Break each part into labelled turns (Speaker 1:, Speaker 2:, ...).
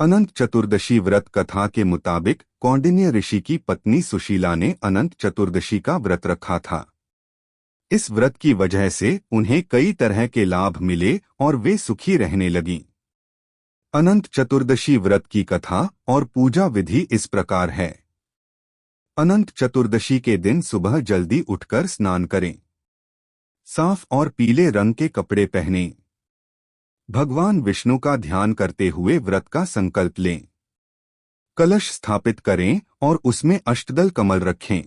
Speaker 1: अनंत चतुर्दशी व्रत कथा के मुताबिक कौंडिन्य ऋषि की पत्नी सुशीला ने अनंत चतुर्दशी का व्रत रखा था। इस व्रत की वजह से उन्हें कई तरह के लाभ मिले और वे सुखी रहने लगीं। अनंत चतुर्दशी व्रत की कथा और पूजा विधि इस प्रकार है। अनंत चतुर्दशी के दिन सुबह जल्दी उठकर स्नान करें। साफ और पीले रंग के कपड़े पहनें। भगवान विष्णु का ध्यान करते हुए व्रत का संकल्प लें। कलश स्थापित करें और उसमें अष्टदल कमल रखें।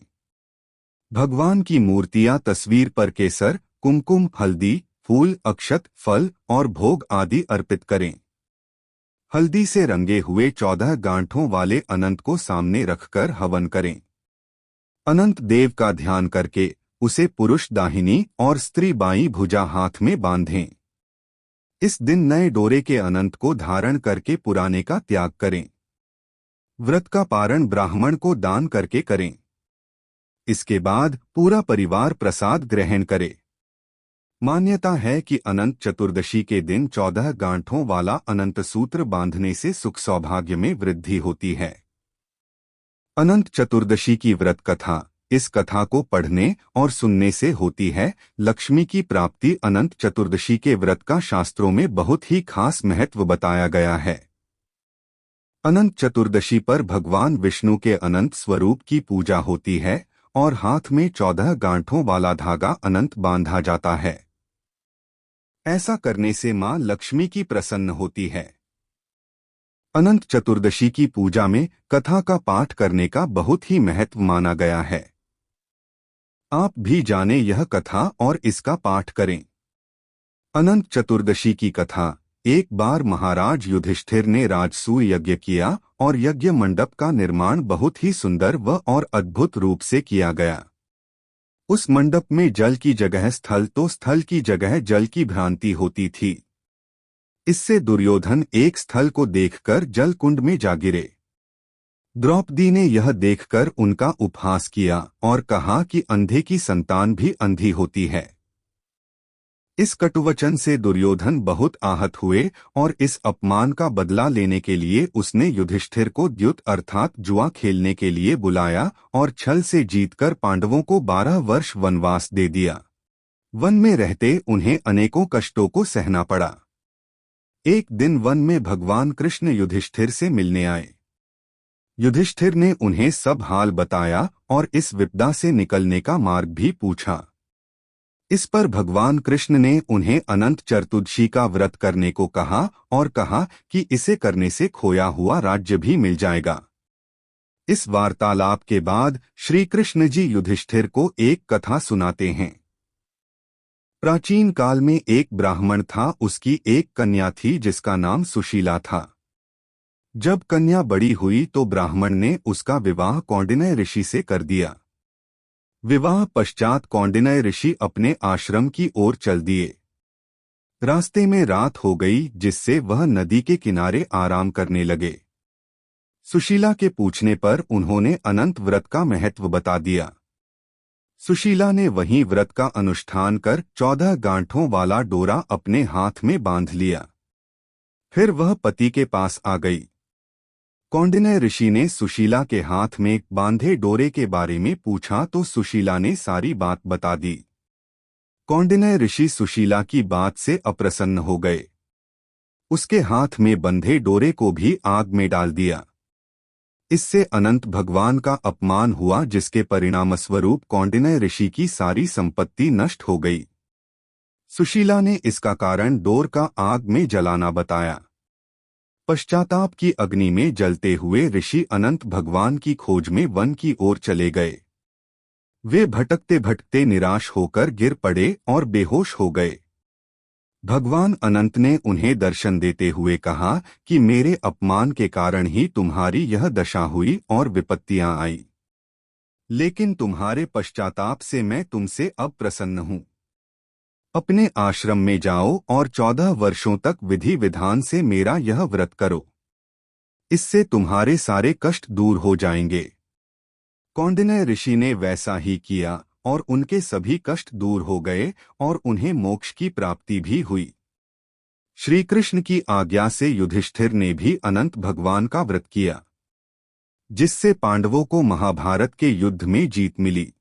Speaker 1: भगवान की मूर्तियां तस्वीर पर केसर, कुमकुम, हल्दी, फूल, अक्षत, फल और भोग आदि अर्पित करें। हल्दी से रंगे हुए 14 गांठों वाले अनंत को सामने रखकर हवन करें। अनंत देव का ध्यान करके उसे पुरुष दाहिनी और स्त्री बाईं भुजा हाथ में बांधें। इस दिन नए डोरे के अनंत को धारण करके पुराने का त्याग करें। व्रत का पारण ब्राह्मण को दान करके करें। इसके बाद पूरा परिवार प्रसाद ग्रहण करे। मान्यता है कि अनंत चतुर्दशी के दिन 14 गांठों वाला अनंत सूत्र बांधने से सुख सौभाग्य में वृद्धि होती है। अनंत चतुर्दशी की व्रत कथा, इस कथा को पढ़ने और सुनने से होती है लक्ष्मी की प्राप्ति। अनंत चतुर्दशी के व्रत का शास्त्रों में बहुत ही खास महत्व बताया गया है। अनंत चतुर्दशी पर भगवान विष्णु के अनंत स्वरूप की पूजा होती है और हाथ में 14 गांठों वाला धागा अनंत बांधा जाता है। ऐसा करने से मां लक्ष्मी की प्रसन्न होती है। अनंत चतुर्दशी की पूजा में कथा का पाठ करने का बहुत ही महत्व माना गया है। आप भी जाने यह कथा और इसका पाठ करें। अनंत चतुर्दशी की कथा। एक बार महाराज युधिष्ठिर ने राजसूय यज्ञ किया और यज्ञ मंडप का निर्माण बहुत ही सुंदर व और अद्भुत रूप से किया गया। उस मंडप में जल की जगह स्थल तो स्थल की जगह जल की भ्रांति होती थी। इससे दुर्योधन एक स्थल को देखकर जल कुंड में जा गिरे। द्रौपदी ने यह देखकर उनका उपहास किया और कहा कि अंधे की संतान भी अंधी होती है। इस कटुवचन से दुर्योधन बहुत आहत हुए और इस अपमान का बदला लेने के लिए उसने युधिष्ठिर को द्युत अर्थात जुआ खेलने के लिए बुलाया और छल से जीतकर पांडवों को 12 वर्ष वनवास दे दिया। वन में रहते उन्हें अनेकों कष्टों को सहना पड़ा। एक दिन वन में भगवान कृष्ण युधिष्ठिर से मिलने आए। युधिष्ठिर ने उन्हें सब हाल बताया और इस विपदा से निकलने का मार्ग भी पूछा। इस पर भगवान कृष्ण ने उन्हें अनंत चतुर्दशी का व्रत करने को कहा और कहा कि इसे करने से खोया हुआ राज्य भी मिल जाएगा। इस वार्तालाप के बाद श्री कृष्ण जी युधिष्ठिर को एक कथा सुनाते हैं। प्राचीन काल में एक ब्राह्मण था, उसकी एक कन्या थी जिसका नाम सुशीला था। जब कन्या बड़ी हुई तो ब्राह्मण ने उसका विवाह कौंडिन्य ऋषि से कर दिया। विवाह पश्चात कौंडिन्य ऋषि अपने आश्रम की ओर चल दिए। रास्ते में रात हो गई जिससे वह नदी के किनारे आराम करने लगे। सुशीला के पूछने पर उन्होंने अनंत व्रत का महत्व बता दिया। सुशीला ने वहीं व्रत का अनुष्ठान कर 14 गांठों वाला डोरा अपने हाथ में बांध लिया। फिर वह पति के पास आ गई। कौंडिन्य ऋषि ने सुशीला के हाथ में बांधे डोरे के बारे में पूछा तो सुशीला ने सारी बात बता दी। कौंडिन्य ऋषि सुशीला की बात से अप्रसन्न हो गए। उसके हाथ में बंधे डोरे को भी आग में डाल दिया। इससे अनंत भगवान का अपमान हुआ, जिसके परिणामस्वरूप कौंडिन्य ऋषि की सारी संपत्ति नष्ट हो गई। सुशीला ने इसका कारण डोर का आग में जलाना बताया। पश्चाताप की अग्नि में जलते हुए ऋषि अनंत भगवान की खोज में वन की ओर चले गए। वे भटकते भटकते निराश होकर गिर पड़े और बेहोश हो गए। भगवान अनंत ने उन्हें दर्शन देते हुए कहा कि मेरे अपमान के कारण ही तुम्हारी यह दशा हुई और विपत्तियां आई, लेकिन तुम्हारे पश्चाताप से मैं तुमसे अब प्रसन्न हूँ। अपने आश्रम में जाओ और 14 वर्षों तक विधि विधान से मेरा यह व्रत करो। इससे तुम्हारे सारे कष्ट दूर हो जाएंगे। कौंडिन्य ऋषि ने वैसा ही किया और उनके सभी कष्ट दूर हो गए और उन्हें मोक्ष की प्राप्ति भी हुई। श्री कृष्ण की आज्ञा से युधिष्ठिर ने भी अनंत भगवान का व्रत किया, जिससे पांडवों को महाभारत के युद्ध में जीत मिली।